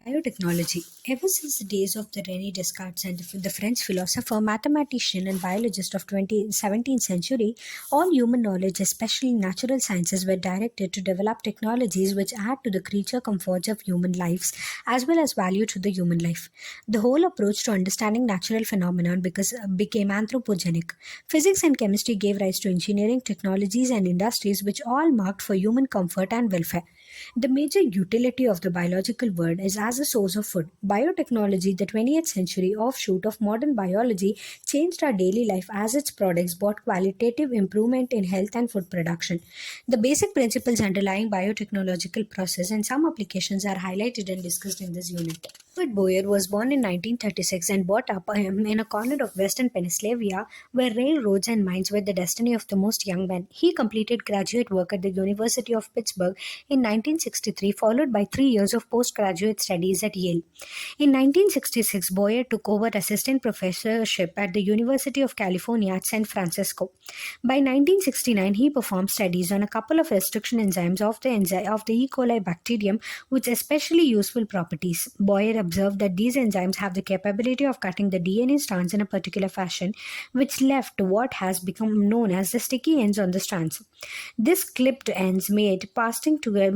Biotechnology. Ever since the days of the René Descartes and the French philosopher, mathematician, and biologist of 17th century, all human knowledge, especially natural sciences, were directed to develop technologies which add to the creature comforts of human lives as well as value to the human life. The whole approach to understanding natural phenomenon became anthropogenic. Physics and chemistry gave rise to engineering, technologies, and industries which all marked for human comfort and welfare. The major utility of the biological world is as a source of food. Biotechnology, the 20th century offshoot of modern biology, changed our daily life as its products brought qualitative improvement in health and food production. The basic principles underlying biotechnological process and some applications are highlighted and discussed in this unit. Robert Boyer was born in 1936 and brought up in a corner of western Pennsylvania where railroads and mines were the destiny of the most young men. He completed graduate work at the University of Pittsburgh in 1963, followed by 3 years of postgraduate studies at Yale. In 1966, Boyer took over assistant professorship at the University of California at San Francisco. By 1969, he performed studies on a couple of restriction enzymes of the E. coli bacterium with especially useful properties. Boyer observed that these enzymes have the capability of cutting the DNA strands in a particular fashion, which left what has become known as the sticky ends on the strands. This clipped ends made pasting together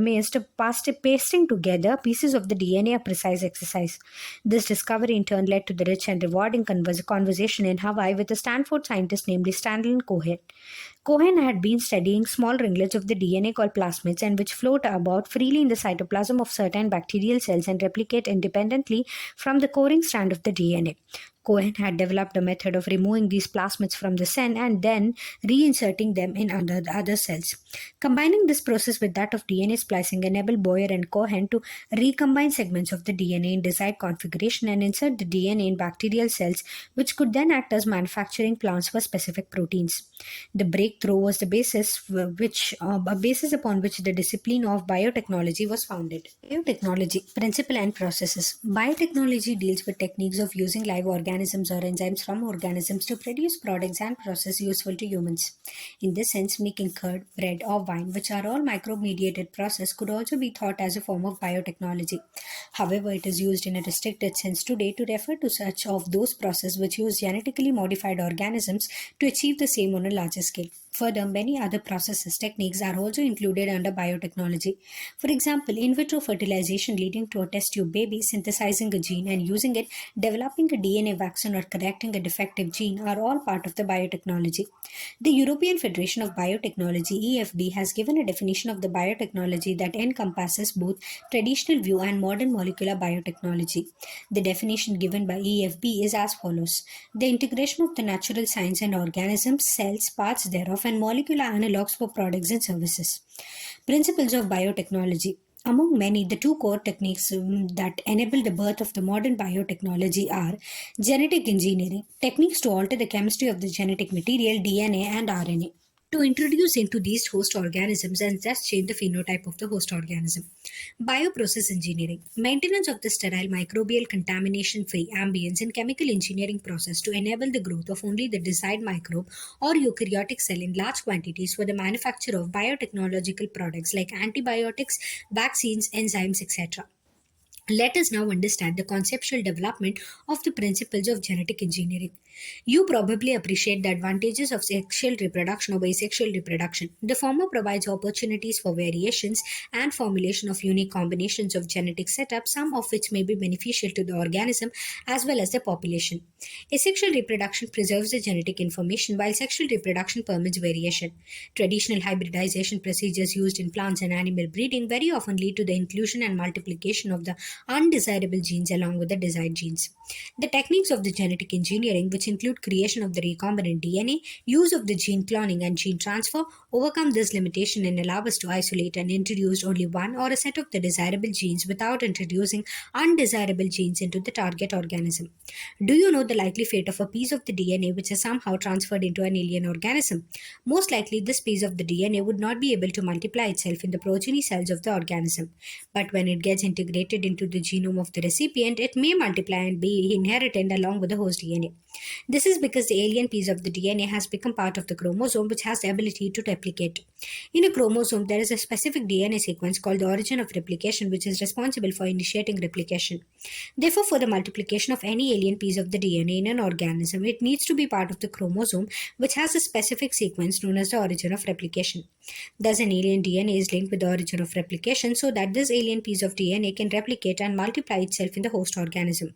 pieces of the DNA a precise exercise. This discovery in turn led to the rich and rewarding conversation in Hawaii with a Stanford scientist named Stanley Cohen. Cohen had been studying small ringlets of the DNA called plasmids and which float about freely in the cytoplasm of certain bacterial cells and replicate independently from the coring strand of the DNA. Cohen had developed a method of removing these plasmids from the cell and then reinserting them in other cells. Combining this process with that of DNA splicing enabled Boyer and Cohen to recombine segments of the DNA in desired configuration and insert the DNA in bacterial cells, which could then act as manufacturing plants for specific proteins. The breakthrough was the basis upon which the discipline of biotechnology was founded. Biotechnology, principle and processes. Biotechnology deals with techniques of using live organisms or enzymes from organisms to produce products and processes useful to humans. In this sense, making curd, bread, or wine, which are all microbe-mediated process, could also be thought as a form of biotechnology. However, it is used in a restricted sense today to refer to such of those processes which use genetically modified organisms to achieve the same on a larger scale. Further, many other processes techniques are also included under biotechnology. For example, in vitro fertilization leading to a test tube baby, synthesizing a gene and using it, developing a DNA vaccine or correcting a defective gene are all part of the biotechnology. The European Federation of Biotechnology (EFB) has given a definition of the biotechnology that encompasses both traditional view and modern molecular biotechnology. The definition given by EFB is as follows: the integration of the natural science and organisms, cells, parts thereof, and molecular analogues for products and services. Principles of biotechnology. Among many, the two core techniques that enable the birth of the modern biotechnology are genetic engineering, techniques to alter the chemistry of the genetic material, DNA, and RNA, to introduce into these host organisms and thus change the phenotype of the host organism. Bioprocess engineering, maintenance of the sterile microbial contamination free ambience in chemical engineering process to enable the growth of only the desired microbe or eukaryotic cell in large quantities for the manufacture of biotechnological products like antibiotics, vaccines, enzymes, etc. Let us now understand the conceptual development of the principles of genetic engineering. You probably appreciate the advantages of sexual reproduction over asexual reproduction. The former provides opportunities for variations and formulation of unique combinations of genetic setup, some of which may be beneficial to the organism as well as the population. Asexual reproduction preserves the genetic information while sexual reproduction permits variation. Traditional hybridization procedures used in plants and animal breeding very often lead to the inclusion and multiplication of the undesirable genes along with the desired genes. The techniques of the genetic engineering, which include creation of the recombinant DNA, use of the gene cloning and gene transfer, overcome this limitation and allow us to isolate and introduce only one or a set of the desirable genes without introducing undesirable genes into the target organism. Do you know the likely fate of a piece of the DNA which is somehow transferred into an alien organism? Most likely, this piece of the DNA would not be able to multiply itself in the progeny cells of the organism. But when it gets integrated into the genome of the recipient, it may multiply and be inherited along with the host DNA. This is because the alien piece of the DNA has become part of the chromosome, which has the ability to replicate. In a chromosome, there is a specific DNA sequence called the origin of replication, which is responsible for initiating replication. Therefore, for the multiplication of any alien piece of the DNA in an organism, it needs to be part of the chromosome, which has a specific sequence known as the origin of replication. Thus, an alien DNA is linked with the origin of replication so that this alien piece of DNA can replicate and multiply itself in the host organism.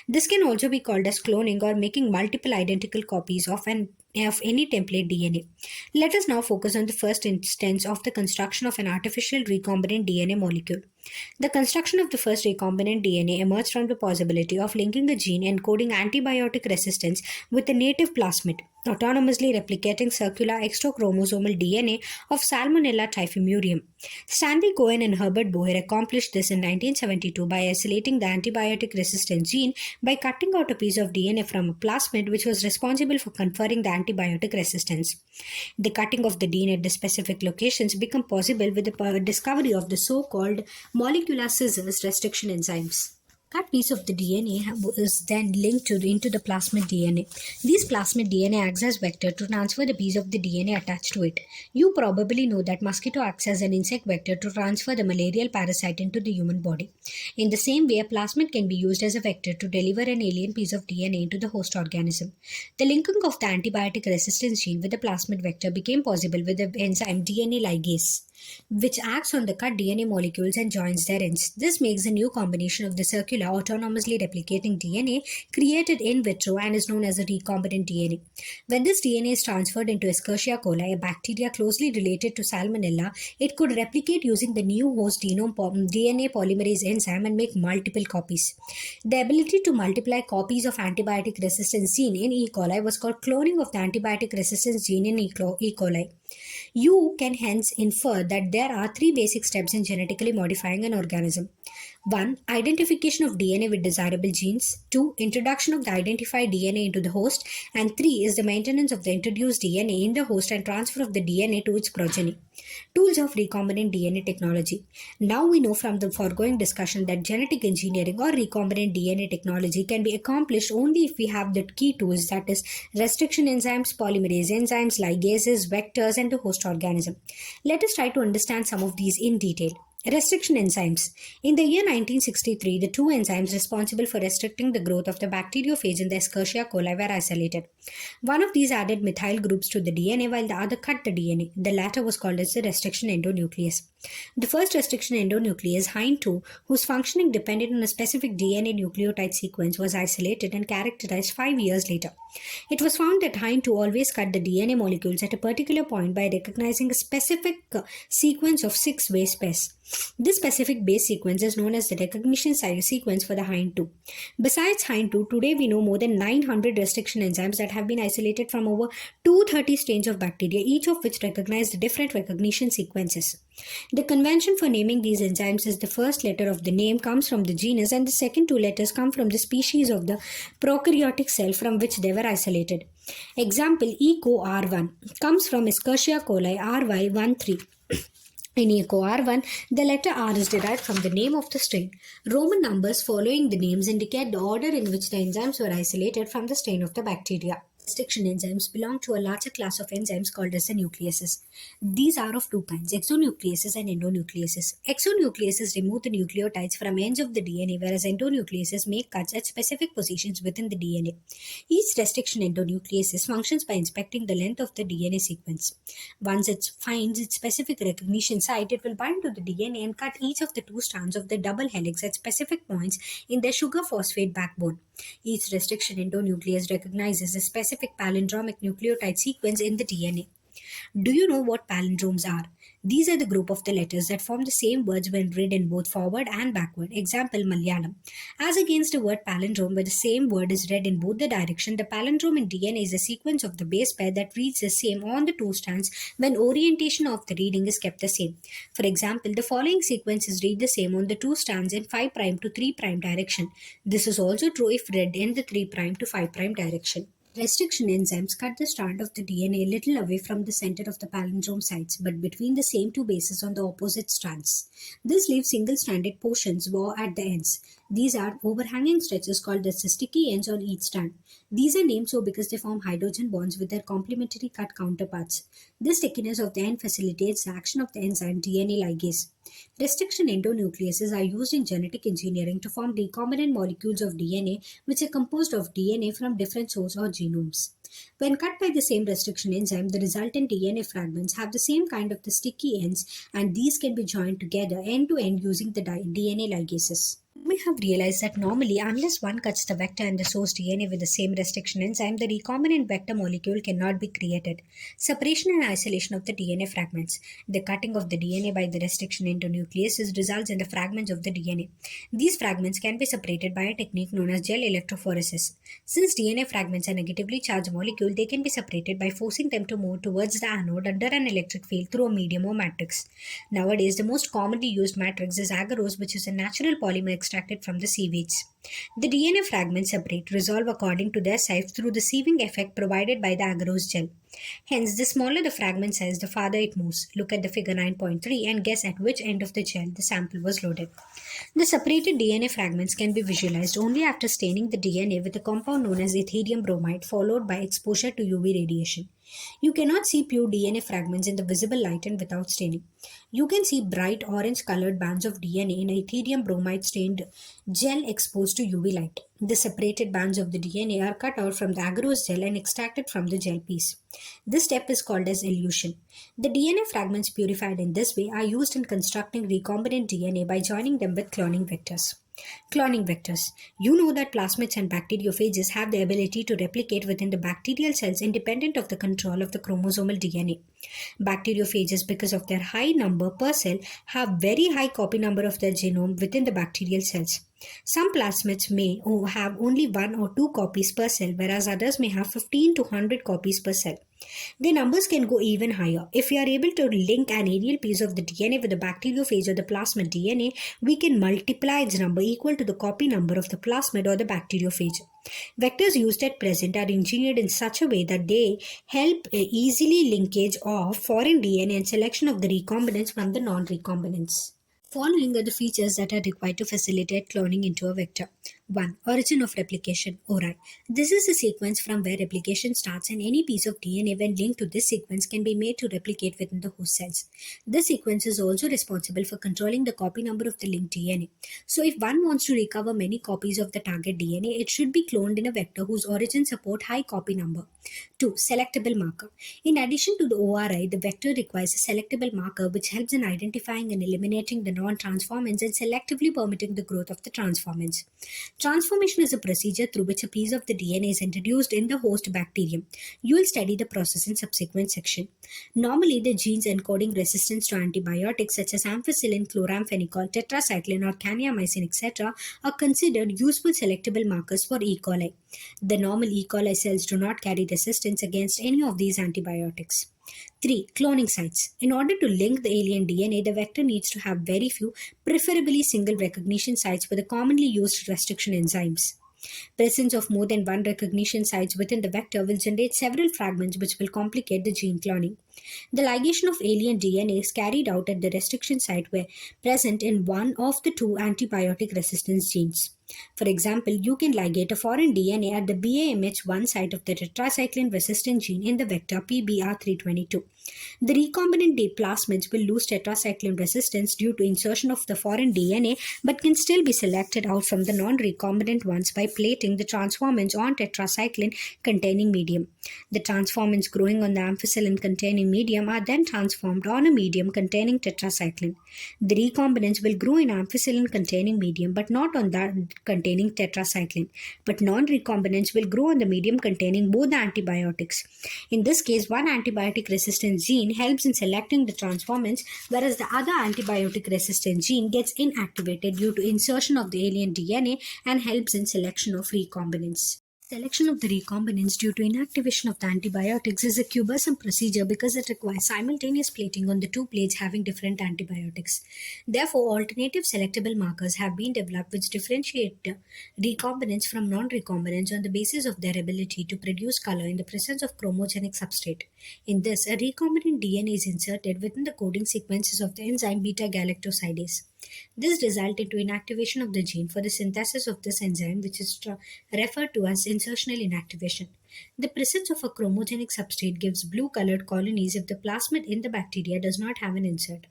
This can also be called as cloning or making multiple identical copies of any template DNA. Let us now focus on the first instance of the construction of an artificial recombinant DNA molecule. The construction of the first recombinant DNA emerged from the possibility of linking a gene encoding antibiotic resistance with a native plasmid, autonomously replicating circular extrachromosomal DNA of Salmonella typhimurium. Stanley Cohen and Herbert Boyer accomplished this in 1972 by isolating the antibiotic resistance gene by cutting out a piece of DNA from a plasmid which was responsible for conferring the antibiotic resistance. The cutting of the DNA at the specific locations became possible with the discovery of the so-called molecular scissors restriction enzymes. Cut piece of the DNA is then linked into the plasmid DNA. These plasmid DNA acts as vector to transfer the piece of the DNA attached to it. You probably know that mosquito acts as an insect vector to transfer the malarial parasite into the human body. In the same way, a plasmid can be used as a vector to deliver an alien piece of DNA into the host organism. The linking of the antibiotic resistance gene with the plasmid vector became possible with the enzyme DNA ligase, which acts on the cut DNA molecules and joins their ends. This makes a new combination of the circular autonomously replicating DNA created in vitro and is known as a recombinant DNA. When this DNA is transferred into Escherichia coli, a bacteria closely related to Salmonella, it could replicate using the new host DNA polymerase enzyme and make multiple copies. The ability to multiply copies of antibiotic resistance gene in E. coli was called cloning of the antibiotic resistance gene in E. coli. You can hence infer that there are three basic steps in genetically modifying an organism. 1. Identification of DNA with desirable genes. 2. Introduction of the identified DNA into the host. And 3 is the maintenance of the introduced DNA in the host and transfer of the DNA to its progeny. Tools of recombinant DNA technology. Now we know from the foregoing discussion that genetic engineering or recombinant DNA technology can be accomplished only if we have the key tools, that is restriction enzymes, polymerase enzymes, ligases, vectors, and the host organism. Let us try to understand some of these in detail. Restriction enzymes. In the year 1963, the two enzymes responsible for restricting the growth of the bacteriophage in the Escherichia coli were isolated. One of these added methyl groups to the DNA while the other cut the DNA. The latter was called as the restriction endonuclease. The first restriction endonuclease, HIND2, whose functioning depended on a specific DNA nucleotide sequence, was isolated and characterized 5 years later. It was found that HIND2 always cut the DNA molecules at a particular point by recognizing a specific sequence of 6 base pairs. This specific base sequence is known as the recognition sequence for the HIND2. Besides HIND2, today we know more than 900 restriction enzymes that have been isolated from over 230 strains of bacteria, each of which recognize the different recognition sequences. The convention for naming these enzymes is the first letter of the name comes from the genus and the second two letters come from the species of the prokaryotic cell from which they were isolated. Example, EcoR1 comes from Escherichia coli RY13. In EcoR1, the letter R is derived from the name of the strain. Roman numbers following the names indicate the order in which the enzymes were isolated from the strain of the bacteria. Restriction enzymes belong to a larger class of enzymes called as the nucleases. These are of two kinds, exonucleases and endonucleases. Exonucleases remove the nucleotides from ends of the DNA, whereas endonucleases make cuts at specific positions within the DNA. Each restriction endonuclease functions by inspecting the length of the DNA sequence. Once it finds its specific recognition site, it will bind to the DNA and cut each of the two strands of the double helix at specific points in their sugar phosphate backbone. Each restriction endonuclease recognizes a specific palindromic nucleotide sequence in the DNA. Do you know what palindromes are? These are the group of the letters that form the same words when read in both forward and backward. Example, Malayalam. As against a word palindrome where the same word is read in both the direction, the palindrome in DNA is a sequence of the base pair that reads the same on the two strands when orientation of the reading is kept the same. For example, the following sequences read the same on the two strands in 5' to 3' direction. This is also true if read in the 3' to 5' direction. Restriction enzymes cut the strand of the DNA a little away from the center of the palindrome sites, but between the same two bases on the opposite strands. This leaves single-stranded portions or at the ends. These are overhanging stretches called the sticky ends on each strand. These are named so because they form hydrogen bonds with their complementary cut counterparts. This stickiness of the end facilitates the action of the enzyme DNA ligase. Restriction endonucleases are used in genetic engineering to form recombinant molecules of DNA which are composed of DNA from different sources or genomes. When cut by the same restriction enzyme, the resultant DNA fragments have the same kind of the sticky ends, and these can be joined together end to end using the DNA ligases. You may have realized that normally, unless one cuts the vector and the source DNA with the same restriction enzyme, the recombinant vector molecule cannot be created. Separation and isolation of the DNA fragments. The cutting of the DNA by the restriction endonucleases results in the fragments of the DNA. These fragments can be separated by a technique known as gel electrophoresis. Since DNA fragments are negatively charged molecules, they can be separated by forcing them to move towards the anode under an electric field through a medium or matrix. Nowadays, the most commonly used matrix is agarose, which is a natural polymer extracted from the seaweeds. The DNA fragments separate, resolve according to their size through the sieving effect provided by the agarose gel. Hence, the smaller the fragment size, the farther it moves. Look at the figure 9.3 and guess at which end of the gel the sample was loaded. The separated DNA fragments can be visualized only after staining the DNA with a compound known as etherium bromide followed by exposure to UV radiation. You cannot see pure DNA fragments in the visible light and without staining. You can see bright orange colored bands of DNA in etherium bromide stained gel exposed to UV light. The separated bands of the DNA are cut out from the agarose gel and extracted from the gel piece. This step is called as elution. The DNA fragments purified in this way are used in constructing recombinant DNA by joining them with cloning vectors. Cloning vectors. You know that plasmids and bacteriophages have the ability to replicate within the bacterial cells independent of the control of the chromosomal DNA. Bacteriophages, because of their high number per cell, have very high copy number of their genome within the bacterial cells. Some plasmids may have only 1 or 2 copies per cell, whereas others may have 15 to 100 copies per cell. The numbers can go even higher. If we are able to link an aerial piece of the DNA with the bacteriophage or the plasmid DNA, we can multiply its number equal to the copy number of the plasmid or the bacteriophage. Vectors used at present are engineered in such a way that they help easily linkage of foreign DNA and selection of the recombinants from the non-recombinants. Following are the features that are required to facilitate cloning into a vector. 1. Origin of replication, ORI. This is the sequence from where replication starts, and any piece of DNA when linked to this sequence can be made to replicate within the host cells. This sequence is also responsible for controlling the copy number of the linked DNA. So if one wants to recover many copies of the target DNA, it should be cloned in a vector whose origins support high copy number. 2. Selectable marker. In addition to the ORI, the vector requires a selectable marker which helps in identifying and eliminating the non-transformants and selectively permitting the growth of the transformants. Transformation is a procedure through which a piece of the DNA is introduced in the host bacterium. You will study the process in subsequent section. Normally, the genes encoding resistance to antibiotics such as ampicillin, chloramphenicol, tetracycline or caniamycin, etc. are considered useful selectable markers for E. coli. The normal E. coli cells do not carry resistance against any of these antibiotics. 3. Cloning sites. In order to link the alien DNA, the vector needs to have very few, preferably single recognition sites with the commonly used restriction enzymes. Presence of more than one recognition sites within the vector will generate several fragments which will complicate the gene cloning. The ligation of alien DNA is carried out at the restriction site where present in one of the two antibiotic resistance genes. For example, you can ligate a foreign DNA at the BAMH1 site of the tetracycline resistant gene in the vector PBR322. The recombinant plasmids will lose tetracycline resistance due to insertion of the foreign DNA but can still be selected out from the non-recombinant ones by plating the transformants on tetracycline containing medium. The transformants growing on the ampicillin containing medium are then transformed on a medium containing tetracycline. The recombinants will grow in ampicillin containing medium but not on that containing tetracycline. But non-recombinants will grow on the medium containing both the antibiotics. In this case, one antibiotic resistant gene helps in selecting the transformants, whereas the other antibiotic resistant gene gets inactivated due to insertion of the alien DNA and helps in selection of recombinants. Selection of the recombinants due to inactivation of the antibiotics is a cumbersome procedure because it requires simultaneous plating on the two plates having different antibiotics. Therefore, alternative selectable markers have been developed which differentiate recombinants from non-recombinants on the basis of their ability to produce color in the presence of chromogenic substrate. In this, a recombinant DNA is inserted within the coding sequences of the enzyme beta-galactosidase. This results into inactivation of the gene for the synthesis of this enzyme, which is referred to as insertional inactivation. The presence of a chromogenic substrate gives blue-colored colonies if the plasmid in the bacteria does not have an insert.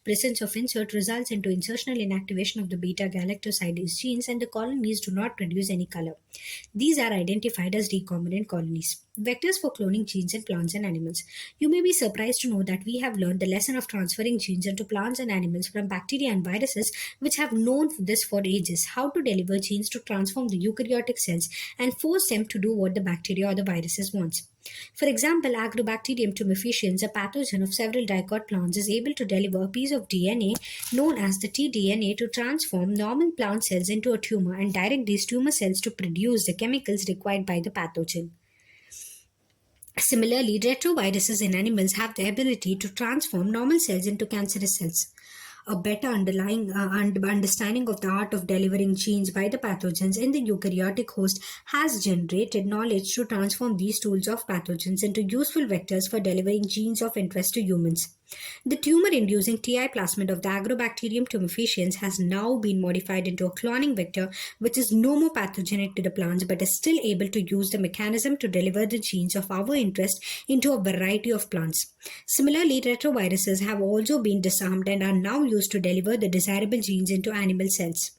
Presence of insert results into insertional inactivation of the beta-galactosidase genes and the colonies do not produce any color. These are identified as recombinant colonies. Vectors for cloning genes in plants and animals. You may be surprised to know that we have learned the lesson of transferring genes into plants and animals from bacteria and viruses, which have known this for ages, how to deliver genes to transform the eukaryotic cells and force them to do what the bacteria or the viruses wants. For example, Agrobacterium tumefaciens, a pathogen of several dicot plants, is able to deliver a piece of DNA known as the tDNA to transform normal plant cells into a tumor and direct these tumor cells to produce the chemicals required by the pathogen. Similarly, retroviruses in animals have the ability to transform normal cells into cancerous cells. A better understanding of the art of delivering genes by the pathogens in the eukaryotic host has generated knowledge to transform these tools of pathogens into useful vectors for delivering genes of interest to humans. The tumor-inducing TI plasmid of the Agrobacterium tumefaciens has now been modified into a cloning vector which is no more pathogenic to the plants but is still able to use the mechanism to deliver the genes of our interest into a variety of plants. Similarly, retroviruses have also been disarmed and are now used to deliver the desirable genes into animal cells.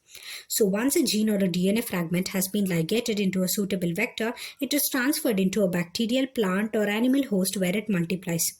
So once a gene or a DNA fragment has been ligated into a suitable vector, it is transferred into a bacterial, plant, or animal host where it multiplies.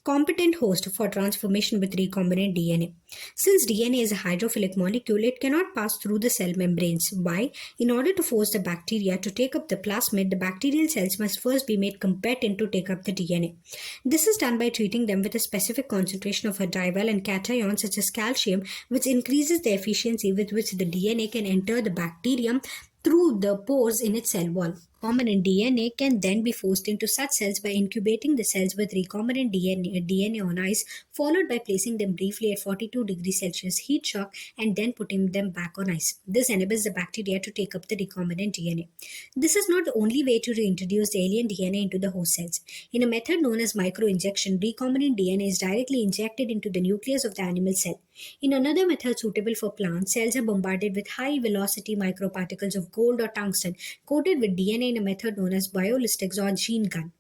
Competent host for transformation with recombinant DNA. Since DNA is a hydrophilic molecule, it cannot pass through the cell membranes. Why? In order to force the bacteria to take up the plasmid, the bacterial cells must first be made competent to take up the DNA. This is done by treating them with a specific concentration of a divalent cation such as calcium, which increases the efficiency with which the DNA can enter the bacterium through the pores in its cell wall. Recombinant DNA can then be forced into such cells by incubating the cells with recombinant DNA on ice, followed by placing them briefly at 42 degrees Celsius heat shock and then putting them back on ice. This enables the bacteria to take up the recombinant DNA. This is not the only way to reintroduce the alien DNA into the host cells. In a method known as microinjection, recombinant DNA is directly injected into the nucleus of the animal cell. In another method suitable for plants, cells are bombarded with high-velocity microparticles of gold or tungsten coated with DNA in a method known as biolistics or gene gun.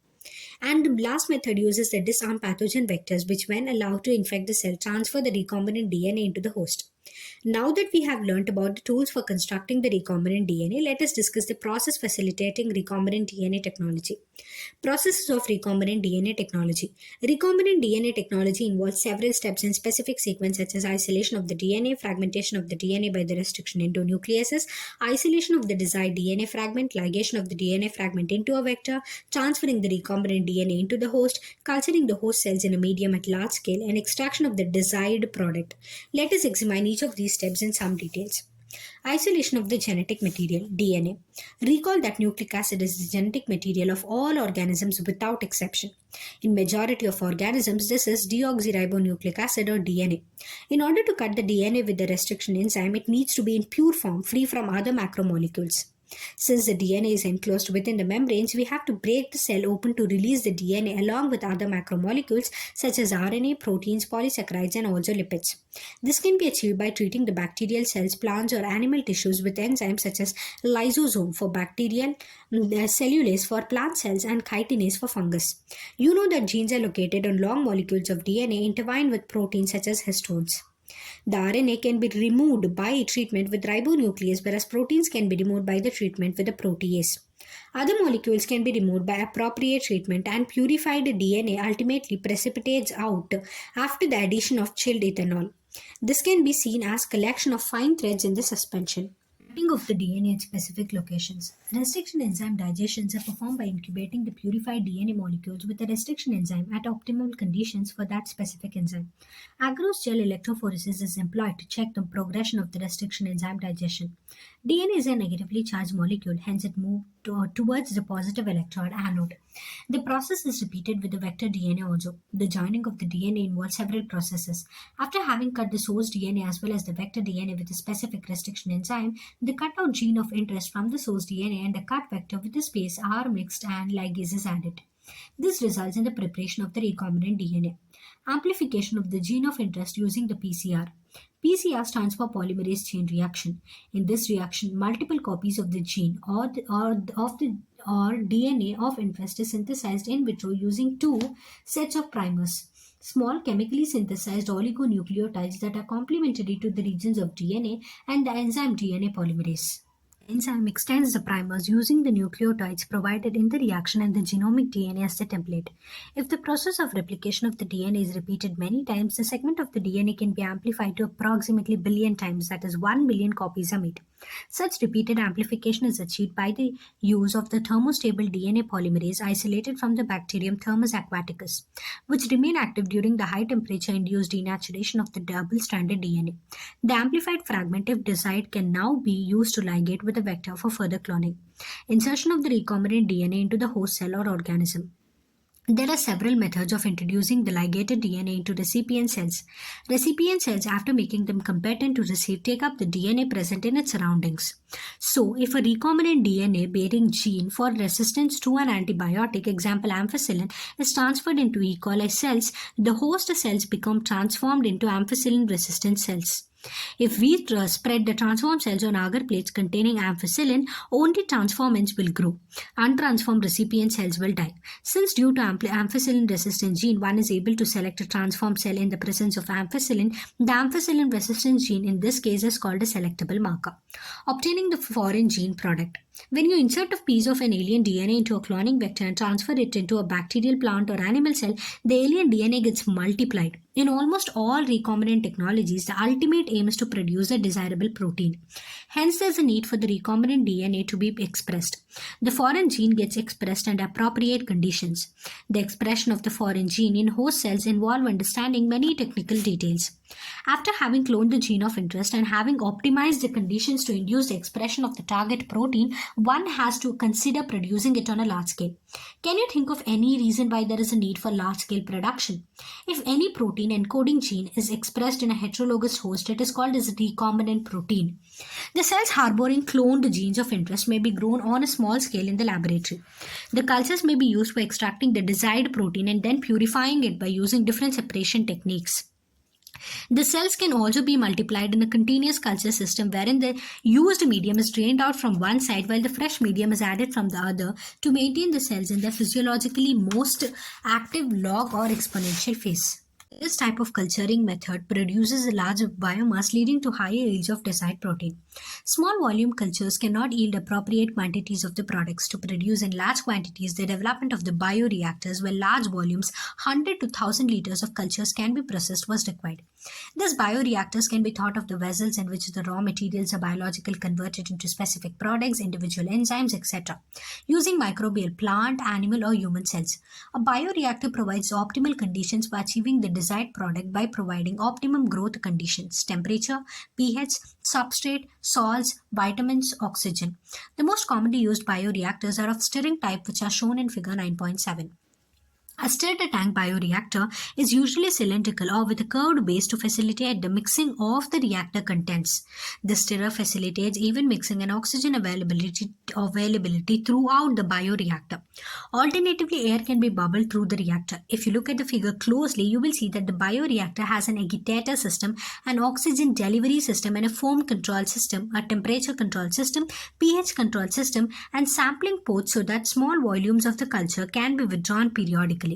And the last method uses the disarmed pathogen vectors, which, when allowed to infect the cell, transfer the recombinant DNA into the host. Now that we have learnt about the tools for constructing the recombinant DNA, let us discuss the process facilitating recombinant DNA technology. Processes of recombinant DNA technology. Recombinant DNA technology involves several steps in specific sequence such as isolation of the DNA, fragmentation of the DNA by the restriction into nucleases, isolation of the desired DNA fragment, ligation of the DNA fragment into a vector, transferring the recombinant DNA into the host, culturing the host cells in a medium at large scale, and extraction of the desired product. Let us examine each of these steps in some details. Isolation of the genetic material, DNA. Recall that nucleic acid is the genetic material of all organisms without exception. In majority of organisms, this is deoxyribonucleic acid or DNA. In order to cut the DNA with the restriction enzyme, it needs to be in pure form, free from other macromolecules. Since the DNA is enclosed within the membranes, we have to break the cell open to release the DNA along with other macromolecules such as RNA, proteins, polysaccharides, and also lipids. This can be achieved by treating the bacterial cells, plants, or animal tissues with enzymes such as lysosome for bacterial, cellulase for plant cells, and chitinase for fungus. You know that genes are located on long molecules of DNA intertwined with proteins such as histones. The RNA can be removed by treatment with ribonuclease, whereas proteins can be removed by the treatment with a protease. Other molecules can be removed by appropriate treatment, and purified DNA ultimately precipitates out after the addition of chilled ethanol. This can be seen as collection of fine threads in the suspension. Cutting of the DNA at specific locations. Restriction enzyme digestions are performed by incubating the purified DNA molecules with a restriction enzyme at optimal conditions for that specific enzyme. Agarose gel electrophoresis is employed to check the progression of the restriction enzyme digestion. DNA is a negatively charged molecule, hence it moves towards the positive electrode anode. The process is repeated with the vector DNA also. The joining of the DNA involves several processes. After having cut the source DNA as well as the vector DNA with a specific restriction enzyme, the cutout gene of interest from the source DNA and the cut vector with the space are mixed and ligase is added. This results in the preparation of the recombinant DNA. Amplification of the gene of interest using the PCR. PCR stands for polymerase chain reaction. In this reaction, multiple copies of the gene or DNA of interest is synthesized in vitro using two sets of primers. Small chemically synthesized oligonucleotides that are complementary to the regions of DNA and the enzyme DNA polymerase. Enzyme extends the primers using the nucleotides provided in the reaction and the genomic DNA as the template. If the process of replication of the DNA is repeated many times, the segment of the DNA can be amplified to approximately billion times, that is 1 million copies are made. Such repeated amplification is achieved by the use of the thermostable DNA polymerase isolated from the bacterium Thermus aquaticus, which remain active during the high temperature induced denaturation of the double-stranded DNA. The amplified fragment, if desired, can now be used to ligate with a vector for further cloning. Insertion of the recombinant DNA into the host cell or organism. There are several methods of introducing the ligated DNA into recipient cells. Recipient cells, after making them competent to receive, take up the DNA present in its surroundings. So, if a recombinant DNA bearing gene for resistance to an antibiotic, example ampicillin, is transferred into E. coli cells, the host cells become transformed into ampicillin resistant cells. If we spread the transformed cells on agar plates containing ampicillin, only transformants will grow. Untransformed recipient cells will die. Since due to ampicillin resistant gene, one is able to select a transformed cell in the presence of ampicillin, the ampicillin resistant gene in this case is called a selectable marker. Obtaining the foreign gene product. When you insert a piece of an alien DNA into a cloning vector and transfer it into a bacterial, plant, or animal cell, the alien DNA gets multiplied. In almost all recombinant technologies, the ultimate aim is to produce a desirable protein. Hence, there is a need for the recombinant DNA to be expressed. The foreign gene gets expressed under appropriate conditions. The expression of the foreign gene in host cells involve understanding many technical details. After having cloned the gene of interest and having optimized the conditions to induce the expression of the target protein, one has to consider producing it on a large scale. Can you think of any reason why there is a need for large scale production? If any protein encoding gene is expressed in a heterologous host, it is called as a recombinant protein. The cells harboring cloned genes of interest may be grown on a small scale in the laboratory. The cultures may be used for extracting the desired protein and then purifying it by using different separation techniques. The cells can also be multiplied in a continuous culture system wherein the used medium is drained out from one side while the fresh medium is added from the other to maintain the cells in their physiologically most active log or exponential phase. This type of culturing method produces a large biomass leading to higher yields of desired protein. Small volume cultures cannot yield appropriate quantities of the products. To produce in large quantities, the development of the bioreactors where large volumes, 100 to 1000 liters of cultures can be processed was required. These bioreactors can be thought of the vessels in which the raw materials are biologically converted into specific products, individual enzymes, etc. using microbial plant, animal or human cells. A bioreactor provides optimal conditions for achieving the desired product by providing optimum growth conditions, temperature, pH, substrate, salts, vitamins, oxygen. The most commonly used bioreactors are of stirring type, which are shown in figure 9.7. A stirred tank bioreactor is usually cylindrical or with a curved base to facilitate the mixing of the reactor contents. The stirrer facilitates even mixing and oxygen availability throughout the bioreactor. Alternatively, air can be bubbled through the reactor. If you look at the figure closely, you will see that the bioreactor has an agitator system, an oxygen delivery system, and a foam control system, a temperature control system, pH control system, and sampling ports so that small volumes of the culture can be withdrawn periodically.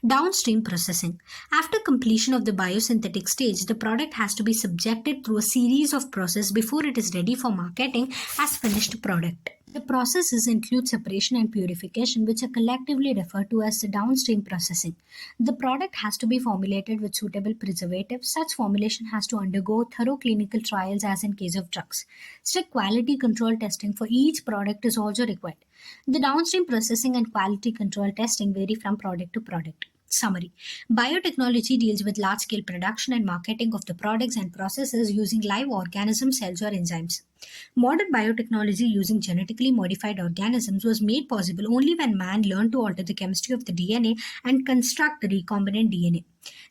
Downstream processing. After completion of the biosynthetic stage, the product has to be subjected through a series of processes before it is ready for marketing as finished product. The processes include separation and purification, which are collectively referred to as the downstream processing. The product has to be formulated with suitable preservatives. Such formulation has to undergo thorough clinical trials as in case of drugs. Strict quality control testing for each product is also required. The downstream processing and quality control testing vary from product to product. Summary: Biotechnology deals with large scale production and marketing of the products and processes using live organisms, cells, or enzymes. Modern biotechnology using genetically modified organisms was made possible only when man learned to alter the chemistry of the DNA and construct the recombinant DNA.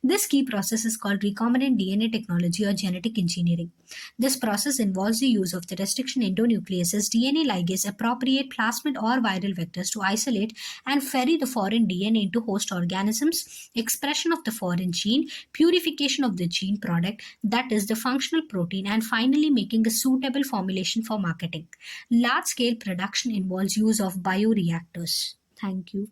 This key process is called recombinant DNA technology or genetic engineering. This process involves the use of the restriction endonucleases, DNA ligase, appropriate plasmid or viral vectors to isolate and ferry the foreign DNA into host organisms, expression of the foreign gene, purification of the gene product, that is, the functional protein, and finally making a suitable formulation for marketing. Large scale production involves use of bioreactors. Thank you.